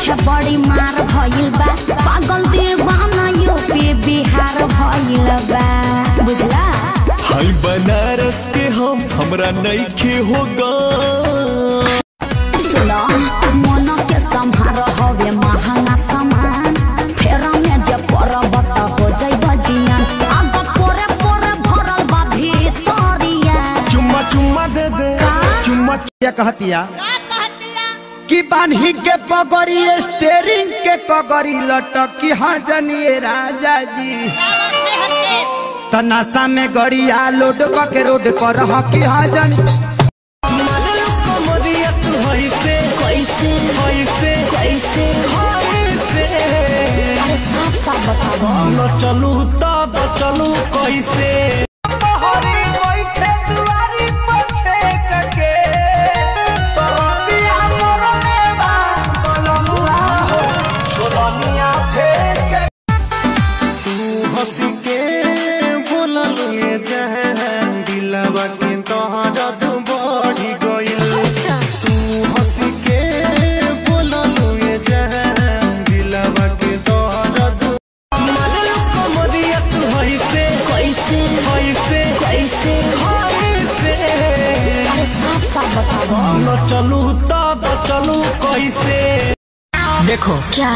पीछे बड़ी मार भइल बा, पागल दीवाना यूपी बिहार भइल बा, बुझला। हाय बनारस के हमरा नइखे होगा। सुनो मन के संभार हवे महंगा सामान, फेरा में जे परब त हो जाइब जियान, आग पोरे पोरे भरल बा भीतरिया। चुम्मा चुम्मा दे दे चुम्मा। क्या कहतिया कि बान्ही के पगड़ी स्टेरिंग के कगड़ी लटकी हाँ जनिए राजा जी, तनासा में गड़िया लोड के रोड पर हकी हाँ जनी। अरे साफ साफ बताओ चलू तब चलू कैसे। हंसी के बोलल दिलवा के तोहरा तू बढ़ी गइल। तू हंसी के बोलल दिलवा के तोहरा तू अरे साफ साफ बताओ चलू तब चलू कैसे। देखो क्या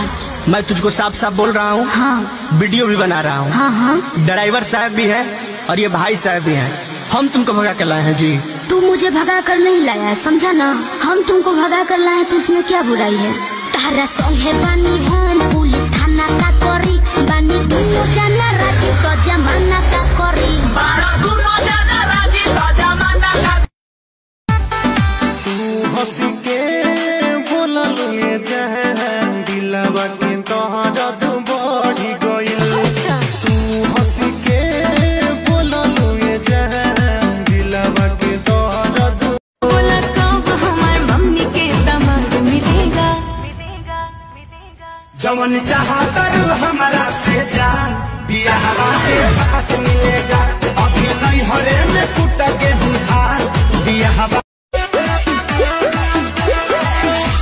मैं तुझको साफ साफ बोल रहा हूँ। हाँ वीडियो भी बना रहा हूँ। हाँ ड्राइवर साहब भी है और ये भाई साहब भी हैं। हम तुमको भगा कर लाए हैं जी। तू मुझे भगा कर नहीं लाया है, समझा ना। हम तुमको भगा कर लाए तो उसमें क्या बुराई है। तारा संगे बानी हम पुलिस थाना का करी, बानी दुनो जाना राजी तो जमाना का करी। तू हंसी के बोलल दिलवा के तोहरा तू बढ़ी गइल। तू हंसी के बोलल दिलवा के तोहरा तू बोला कब हमार मम्मी के दामाद मिलेगा। जवन चाहा करू हमारा से जान, बियाह के बात मिलेगा। अभी नहीं हरे में कुट के धान, बियाह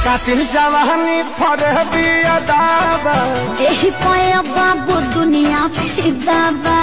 कातिल जवानी फरह बिया दावा। यही पाया बाबू दुनिया फिदा बा।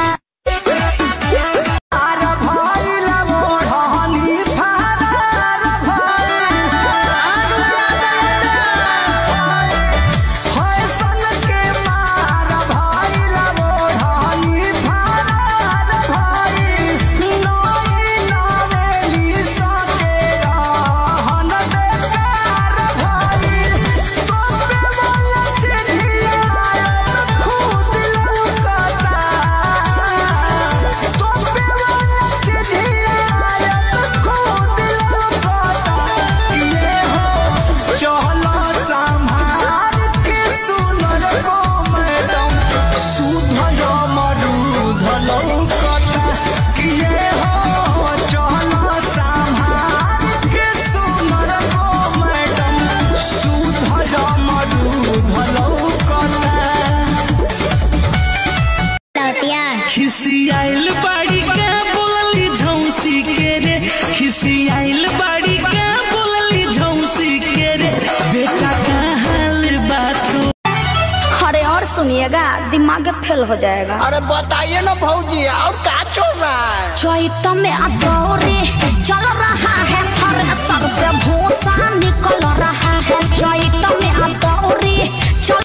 खिसियाइल बाड़ी का बोलली झौसी के रे, खिसियाइल बाड़ी का बोलली झौसी के रे, बेटा का हाल बात। अरे और सुनिएगा, दिमाग फेल हो जाएगा। अरे बताइए ना भौजी और क्या चल रहा है। चैत में अदौरे चल रहा है, थ्रेसर से भूसा निकल रहा है। चैत में अदौरे चल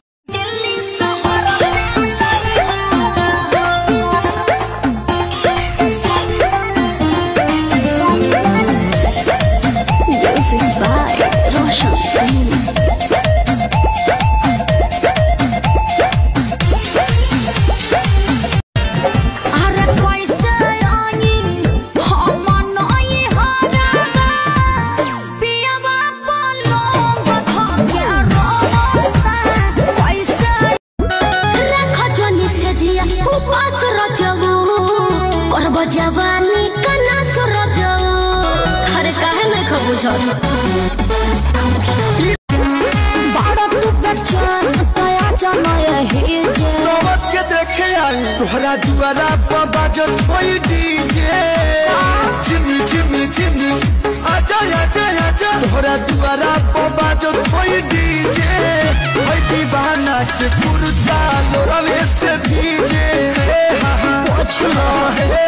जवानी का नास रजो। अरे काहे नहीं खबुझ बाड़ा तू जाई तोहरा दुआरा पर बाजत होई डीजे चिमी चिमी चिमी आजा आजा आजा तोहरा दुआरा पर बाजत होई डीजे होई दीवाना के पुरता लोरवे से भीजे हा हा पूछलो है